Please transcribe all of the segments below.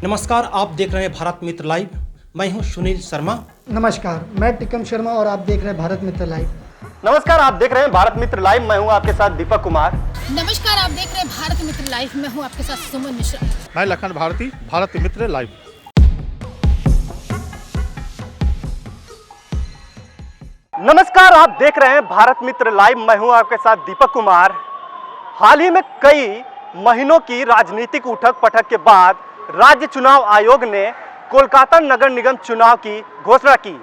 नमस्कार, आप देख रहे हैं भारत मित्र लाइव। मैं हूं सुनील शर्मा। नमस्कार, मैं टिकम शर्मा और आप देख रहे हैं भारत मित्र लाइव। नमस्कार, आप देख रहे हैं भारत मित्र लाइव। मैं हूं आपके साथ दीपक कुमार। नमस्कार, आप देख रहे हैं भारत मित्र लाइव। मैं हूं आपके साथ सुमन मिश्रा। मैं लखन भारती, भारत मित्र लाइव। नमस्कार, आप देख रहे हैं भारत मित्र लाइव। मैं हूं आपके साथ दीपक कुमार। हाल ही में कई महीनों की राजनीतिक उठक पटक के बाद राज्य चुनाव आयोग ने कोलकाता नगर निगम चुनाव की घोषणा की,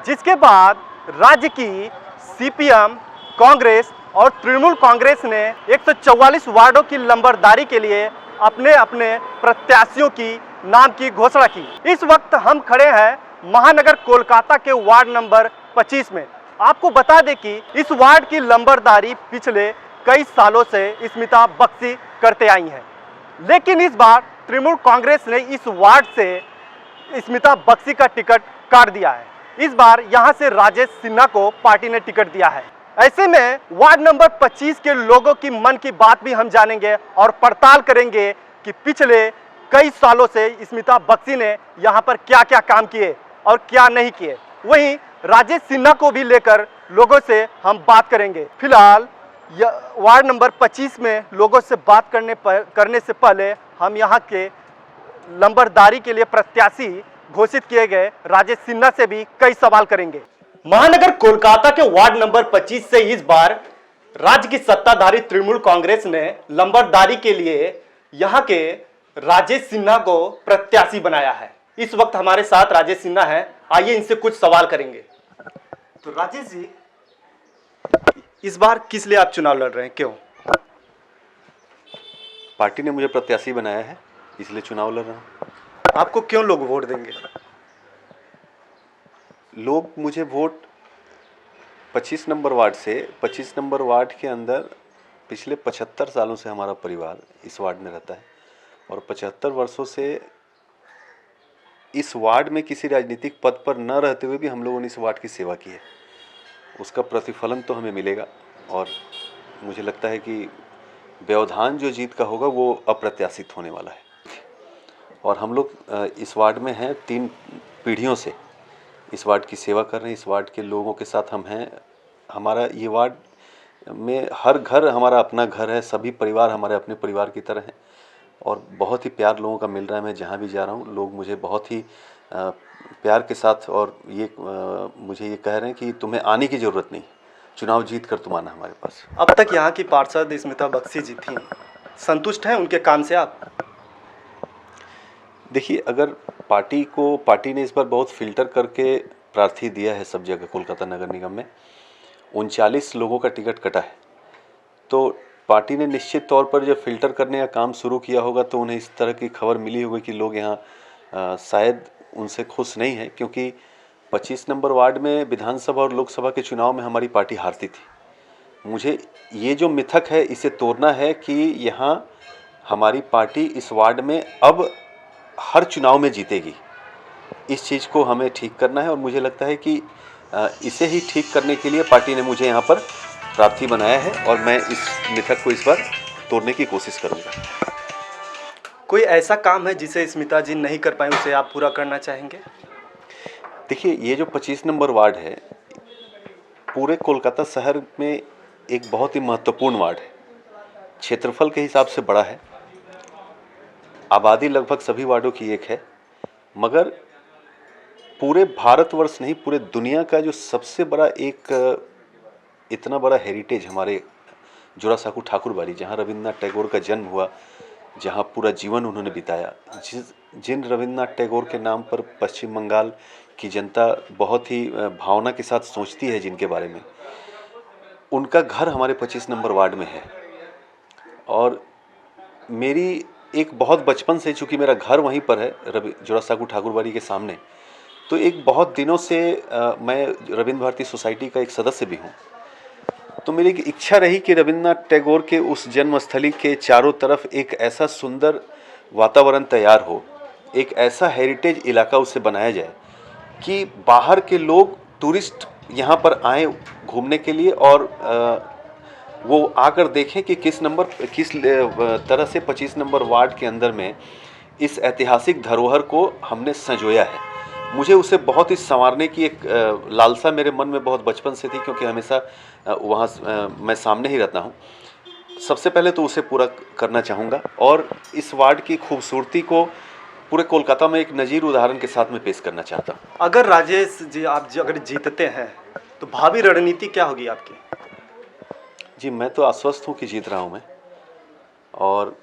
जिसके बाद राज्य की सीपीएम, कांग्रेस और तृणमूल कांग्रेस ने 144 वार्डों की लंबरदारी के लिए अपने अपने प्रत्याशियों की नाम की घोषणा की। इस वक्त हम खड़े हैं महानगर कोलकाता के वार्ड नंबर 25 में। आपको बता दें कि इस वार्ड की लंबरदारी पिछले कई सालों से स्मिता बख्शी करते आई हैं, लेकिन इस बार तृणमूल कांग्रेस ने इस वार्ड से स्मिता बख्शी का टिकट काट दिया है। इस बार यहां से राजेश सिन्हा को पार्टी ने टिकट दिया है। ऐसे में वार्ड नंबर 25 के लोगों की मन की बात भी हम जानेंगे और पड़ताल करेंगे कि पिछले कई सालों से स्मिता बख्शी ने यहां पर क्या क्या काम किए और क्या नहीं किए। वहीं राजेश सिन्हा को भी लेकर लोगों से हम बात करेंगे। फिलहाल वार्ड नंबर 25 में लोगों से बात करने से पहले हम यहां के लंबरदारी के लिए प्रत्याशी घोषित किए गए राजेश सिन्हा से भी कई सवाल करेंगे। महानगर कोलकाता के वार्ड नंबर 25 से इस बार राज्य की सत्ताधारी तृणमूल कांग्रेस ने लंबरदारी के लिए यहां के राजेश सिन्हा को प्रत्याशी बनाया है। इस वक्त हमारे साथ राजेश सिन्हा है। आइए इनसे कुछ सवाल करेंगे। तो राजेश जी, इस बार किस लिए आप चुनाव लड़ रहे हैं, क्यों? पार्टी ने मुझे प्रत्याशी बनाया है, इसलिए चुनाव लड़ रहा हूँ। आपको क्यों लोग वोट देंगे? लोग मुझे वोट 25 नंबर वार्ड से, 25 नंबर वार्ड के अंदर पिछले 75 सालों से हमारा परिवार इस वार्ड में रहता है और 75 वर्षों से इस वार्ड में किसी राजनीतिक पद पर न रहते हुए भी हम लोगों ने इस वार्ड की सेवा की है। उसका प्रतिफलन तो हमें मिलेगा और मुझे लगता है कि व्यवधान जो जीत का होगा वो अप्रत्याशित होने वाला है। और हम लोग इस वार्ड में हैं, 3 पीढ़ियों से इस वार्ड की सेवा कर रहे हैं। इस वार्ड के लोगों के साथ हम हैं। हमारा ये वार्ड में हर घर हमारा अपना घर है, सभी परिवार हमारे अपने परिवार की तरह हैं और बहुत ही प्यार लोगों का मिल रहा है। मैं जहाँ भी जा रहा हूँ लोग मुझे बहुत ही प्यार के साथ और ये मुझे ये कह रहे हैं कि तुम्हें आने की ज़रूरत नहीं, चुनाव जीत कर तुम आना हमारे पास। अब तक यहाँ की पार्षद स्मिता बख्शी जी थी, संतुष्ट हैं उनके काम से आप? देखिए, अगर पार्टी ने इस बार बहुत फिल्टर करके प्रार्थी दिया है सब जगह। कोलकाता नगर निगम में 39 लोगों का टिकट कटा है, तो पार्टी ने निश्चित तौर पर जब फिल्टर करने का काम शुरू किया होगा तो उन्हें इस तरह की खबर मिली होगी कि लोग यहाँ शायद उनसे खुश नहीं है, क्योंकि 25 नंबर वार्ड में विधानसभा और लोकसभा के चुनाव में हमारी पार्टी हारती थी। मुझे ये जो मिथक है इसे तोड़ना है कि यहाँ हमारी पार्टी इस वार्ड में अब हर चुनाव में जीतेगी। इस चीज़ को हमें ठीक करना है और मुझे लगता है कि इसे ही ठीक करने के लिए पार्टी ने मुझे यहाँ पर प्रार्थी बनाया है और मैं इस मिथक को इस बार तोड़ने की कोशिश करूँगा। कोई ऐसा काम है जिसे स्मिता जी नहीं कर पाए, उसे आप पूरा करना चाहेंगे? देखिए, ये जो 25 नंबर वार्ड है पूरे कोलकाता शहर में एक बहुत ही महत्वपूर्ण वार्ड है। क्षेत्रफल के हिसाब से बड़ा है, आबादी लगभग सभी वार्डों की एक है, मगर पूरे भारतवर्ष नहीं पूरे दुनिया का जो सबसे बड़ा एक इतना बड़ा हेरिटेज हमारे जोरासांको ठाकुरबाड़ी, जहाँ रविन्द्रनाथ टैगोर का जन्म हुआ, जहाँ पूरा जीवन उन्होंने बिताया, जिन रविन्द्रनाथ टैगोर के नाम पर पश्चिम बंगाल की जनता बहुत ही भावना के साथ सोचती है जिनके बारे में, उनका घर हमारे 25 नंबर वार्ड में है। और मेरी एक बहुत बचपन से, चूँकि मेरा घर वहीं पर है जोरासांको ठाकुरबाड़ी के सामने, तो एक बहुत दिनों से मैं रविन्द्र भारती सोसाइटी का एक सदस्य भी हूँ। तो मेरी एक इच्छा रही कि रविन्द्रनाथ टैगोर के उस जन्मस्थली के चारों तरफ एक ऐसा सुंदर वातावरण तैयार हो, एक ऐसा हेरिटेज इलाका उसे बनाया जाए कि बाहर के लोग, टूरिस्ट यहाँ पर आए घूमने के लिए और वो आकर देखें कि किस तरह से 25 नंबर वार्ड के अंदर में इस ऐतिहासिक धरोहर को हमने संजोया है। मुझे उसे बहुत ही संवारने की एक लालसा मेरे मन में बहुत बचपन से थी, क्योंकि हमेशा वहाँ मैं सामने ही रहता हूँ। सबसे पहले तो उसे पूरा करना चाहूँगा और इस वार्ड की खूबसूरती को पूरे कोलकाता में एक नज़ीर उदाहरण के साथ में पेश करना चाहता हूँ। अगर राजेश जी आप अगर जीतते हैं तो भावी रणनीति क्या होगी आपकी? जी, मैं तो आश्वस्त हूँ कि जीत रहा हूँ मैं। और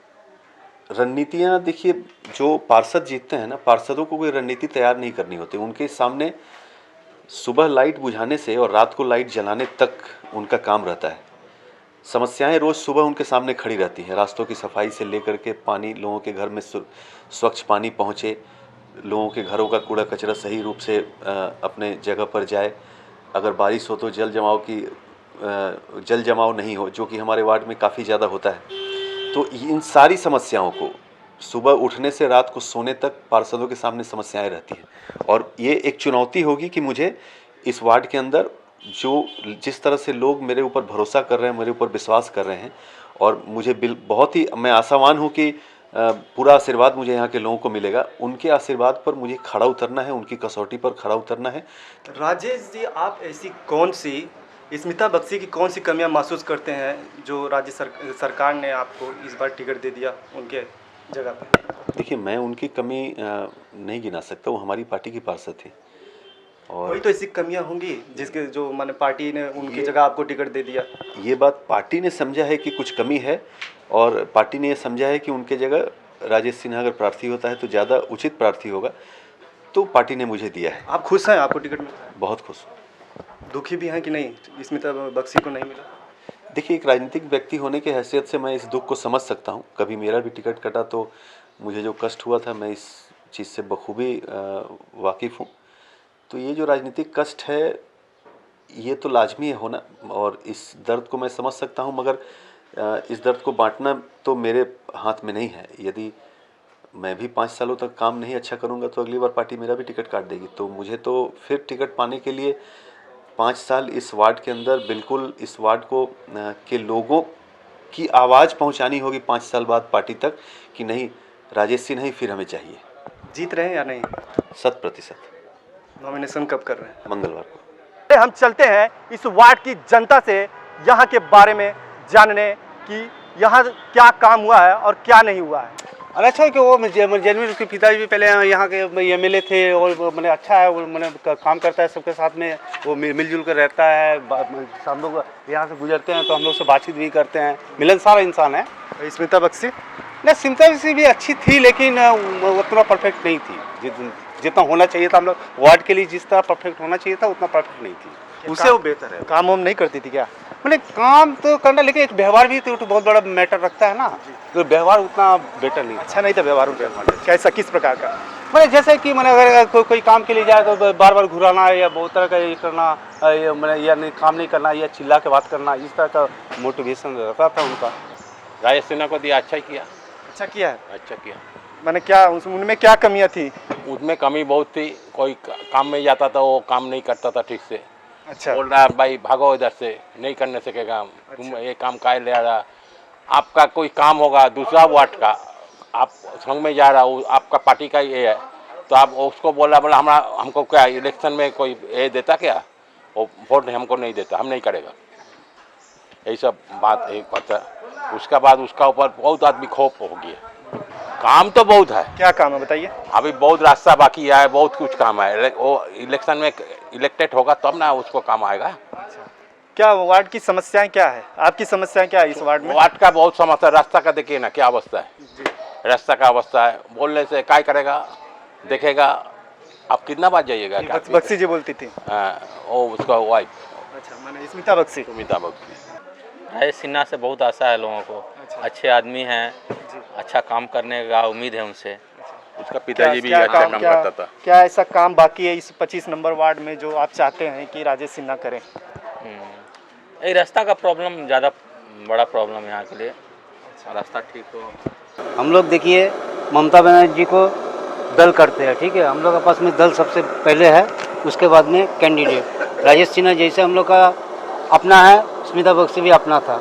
रणनीतियाँ देखिए, जो पार्षद जीतते हैं ना, पार्षदों को कोई रणनीति तैयार नहीं करनी होती। उनके सामने सुबह लाइट बुझाने से और रात को लाइट जलाने तक उनका काम रहता है। समस्याएं रोज़ सुबह उनके सामने खड़ी रहती हैं, रास्तों की सफाई से लेकर के पानी, लोगों के घर में स्वच्छ पानी पहुँचे, लोगों के घरों का कूड़ा कचरा सही रूप से अपने जगह पर जाए। अगर बारिश हो तो जल जमाव नहीं हो, जो कि हमारे वार्ड में काफ़ी ज़्यादा होता है। तो इन सारी समस्याओं को सुबह उठने से रात को सोने तक पार्षदों के सामने समस्याएं रहती हैं। और ये एक चुनौती होगी कि मुझे इस वार्ड के अंदर जिस तरह से लोग मेरे ऊपर भरोसा कर रहे हैं, मेरे ऊपर विश्वास कर रहे हैं, और मुझे बहुत ही मैं आशावान हूँ कि पूरा आशीर्वाद मुझे यहाँ के लोगों को मिलेगा। उनके आशीर्वाद पर मुझे खड़ा उतरना है, उनकी कसौटी पर खड़ा उतरना है। राजेश जी, आप ऐसी कौन सी स्मिता बख्शी की कौन सी कमियां महसूस करते हैं जो राज्य सरकार ने आपको इस बार टिकट दे दिया उनके जगह पर? देखिए, मैं उनकी कमी नहीं गिना सकता, वो हमारी पार्टी की पार्षद थी। और वही तो ऐसी कमियां होंगी जिसके जो माने पार्टी ने उनकी जगह आपको टिकट दे दिया। ये बात पार्टी ने समझा है कि कुछ कमी है, और पार्टी ने ये समझा है कि उनके जगह राजेश सिन्हा अगर प्रार्थी होता है तो ज़्यादा उचित प्रार्थी होगा, तो पार्टी ने मुझे दिया है। आप खुश हैं आपको टिकट मिला? बहुत खुश हूँ। दुखी भी हैं कि नहीं स्मिता बख्शी को नहीं मिला? देखिए, एक राजनीतिक व्यक्ति होने की हैसियत से मैं इस दुख को समझ सकता हूँ। कभी मेरा भी टिकट कटा तो मुझे जो कष्ट हुआ था, मैं इस चीज़ से बखूबी वाकिफ़ हूँ। तो ये जो राजनीतिक कष्ट है, ये तो लाजमी है होना, और इस दर्द को मैं समझ सकता हूँ, मगर इस दर्द को बांटना तो मेरे हाथ में नहीं है। यदि मैं भी 5 सालों तक काम नहीं अच्छा करूँगा तो अगली बार पार्टी मेरा भी टिकट काट देगी। तो मुझे तो फिर टिकट पाने के लिए 5 साल इस वार्ड के अंदर बिल्कुल इस वार्ड को के लोगों की आवाज़ पहुंचानी होगी 5 साल बाद पार्टी तक, कि नहीं, राजेश सिंह नहीं, फिर हमें चाहिए। जीत रहे हैं या नहीं? 100%। नॉमिनेशन कब कर रहे हैं? मंगलवार को। हम चलते हैं इस वार्ड की जनता से यहाँ के बारे में जानने कि यहाँ क्या काम हुआ है और क्या नहीं हुआ है। और अच्छा है कि वो जेनविन उसके पिताजी भी पहले यहाँ के एमएलए थे, और मैंने अच्छा है, वो मैंने काम करता है सबके साथ में, वो मिलजुल कर रहता है। हम लोग यहाँ से गुजरते हैं तो हम लोग से बातचीत भी करते हैं, मिलनसार इंसान है। स्मिता बख्शी नहीं, स्मिता बख्शी भी अच्छी थी, लेकिन उतना परफेक्ट नहीं थी जितना होना चाहिए था। हम लोग वार्ड के लिए जिस तरह परफेक्ट होना चाहिए था उतना परफेक्ट नहीं थी, उससे वो बेहतर है। काम वाम नहीं करती थी क्या? मैंने काम तो करना, लेकिन एक व्यवहार भी तो बहुत बड़ा मैटर रखता है ना, तो व्यवहार उतना बेटर नहीं। अच्छा नहीं था व्यवहार कैसा, किस प्रकार का? मैंने जैसे कि मैंने अगर कोई काम के लिए जाए तो बार बार घुराना या बहुत तरह का ये करना, मैंने या नहीं काम नहीं करना या चिल्ला के बात करना, इस तरह का मोटिवेशन रहता था उनका। राजेश सिन्हा को दिया, अच्छा किया। अच्छा किया है? अच्छा किया। मैंने क्या उनमें क्या कमियां थी? उसमें कमी बहुत थी, कोई काम में जाता था वो काम नहीं करता था ठीक से। अच्छा। बोल रहा भाई भागो इधर से, नहीं करने से क्या काम। तुम ये काम काहे ले रहा? आपका कोई काम होगा दूसरा वार्ड का, आप संग में जा रहा हो, आपका पार्टी का ये है, तो आप उसको बोला हमको क्या इलेक्शन में कोई ये देता क्या? वो वोट हमको नहीं देता, हम नहीं करेगा, यही सब बात एक पता। उसका बाद उसका ऊपर बहुत आदमी खौफ हो गया। काम तो बहुत है। क्या काम है बताइए? अभी बहुत रास्ता बाकी है, बहुत कुछ काम है। वो इलेक्शन में इलेक्टेड होगा तब ना उसको काम आएगा। क्या वार्ड की समस्याएं क्या है? आपकी समस्याएं क्या है इस वार्ड में? वार्ड का बहुत समस्या, रास्ता का देखिए ना क्या अवस्था है। रास्ता का अवस्था है, बोलने से क्या करेगा, देखेगा। आप कितना बार जाइएगा? बख्शी जी बोलती थी। हाँ, वो उसका वाइफ। अच्छा, मैंने स्मिता बख्शी। स्मिता बख्शी। राजेश सिन्हा से बहुत आशा है लोगों को। अच्छे आदमी हैं, अच्छा काम करने का उम्मीद है उनसे। उसका पिताजी भी अच्छा काम करता था। क्या ऐसा काम बाकी है इस 25 नंबर वार्ड में जो आप चाहते हैं कि राजेश सिन्हा करें? ये रास्ता का प्रॉब्लम ज़्यादा बड़ा प्रॉब्लम है यहाँ के लिए। रास्ता ठीक हो। हम लोग देखिए ममता बनर्जी को दल करते हैं, ठीक है। हम लोग के पास में दल सबसे पहले है, उसके बाद में कैंडिडेट। राजेश सिन्हा जैसे हम लोग का अपना है, स्मिता बख्शी भी अपना था,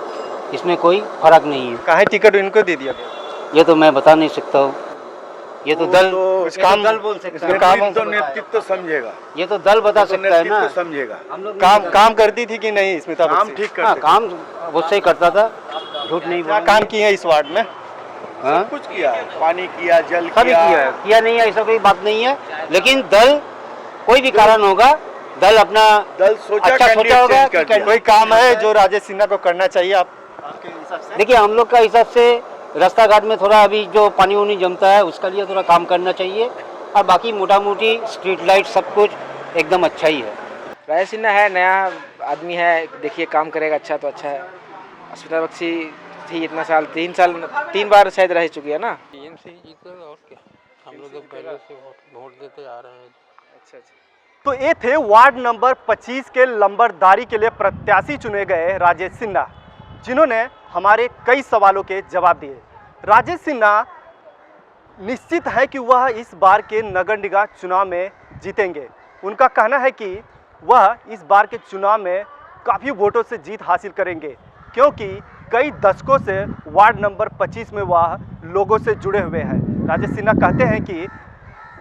इसमें कोई फर्क नहीं है। काहे टिकट इनको दे दिया गया? ये तो मैं बता नहीं सकता हूँ, ये तो दल कुछ ये तो काम दल बोल सकता है। काम तो नेतृत्व समझेगा, ये तो दल बता सकता है ना। समझेगा। हम लोग काम करती थी कि नहीं स्मिता काम बख्शी? ठीक हाँ, करते काम वो सही करता था, झूठ नहीं क्या बोला। काम किए हैं इस वार्ड में? हाँ? कुछ किया है, पानी किया, जल सभी किया नहीं है, ऐसा कोई बात नहीं है। लेकिन दल कोई भी कारण होगा, दल अपना दल सोचा अच्छा कैंडिडेट सोचा होगा चेंज कर कि दिया। कोई काम है जो राजेश सिन्हा को करना चाहिए आपके हिसाब से? देखिए हम लोग का हिसाब से रास्ता घाट में थोड़ा अभी जो पानी वानी जमता है उसका लिए थोड़ा काम करना चाहिए, और बाकी मोटा मोटी स्ट्रीट लाइट सब कुछ एकदम अच्छा ही है। राजेश सिन्हा है, नया आदमी है, देखिए काम करेगा अच्छा तो अच्छा है। स्मिता बख्शी थी इतना साल, 3 बार शायद रह चुकी है ना। टीएमसी जीतेगा और क्या, हम लोग तो पहले से वोट देते आ रहे हैं। अच्छा अच्छा। तो ये थे वार्ड नंबर 25 के लंबरदारी के लिए प्रत्याशी चुने गए राजेश सिन्हा, जिन्होंने हमारे कई सवालों के जवाब दिए। राजेश सिन्हा निश्चित है कि वह इस बार के नगर निगम चुनाव में जीतेंगे। उनका कहना है कि वह इस बार के चुनाव में काफ़ी वोटों से जीत हासिल करेंगे, क्योंकि कई दशकों से वार्ड नंबर 25 में वह लोगों से जुड़े हुए हैं। राजेश सिन्हा कहते हैं कि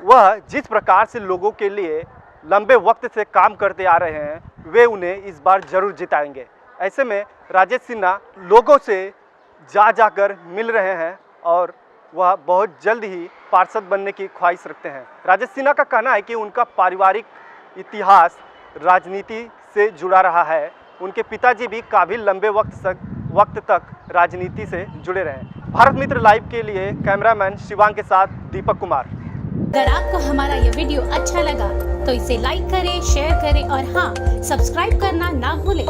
वह जिस प्रकार से लोगों के लिए लंबे वक्त से काम करते आ रहे हैं, वे उन्हें इस बार जरूर जिताएंगे। ऐसे में राजेश सिन्हा लोगों से जाकर मिल रहे हैं और वह बहुत जल्द ही पार्षद बनने की ख्वाहिश रखते हैं। राजेश सिन्हा का कहना है कि उनका पारिवारिक इतिहास राजनीति से जुड़ा रहा है। उनके पिताजी भी काफ़ी लंबे वक्त तक राजनीति से जुड़े रहे। भारत मित्र लाइव के लिए कैमरामैन शिवांग के साथ दीपक कुमार। अगर आपको हमारा ये वीडियो अच्छा लगा तो इसे लाइक करें, शेयर करें और हाँ, सब्सक्राइब करना ना भूलें।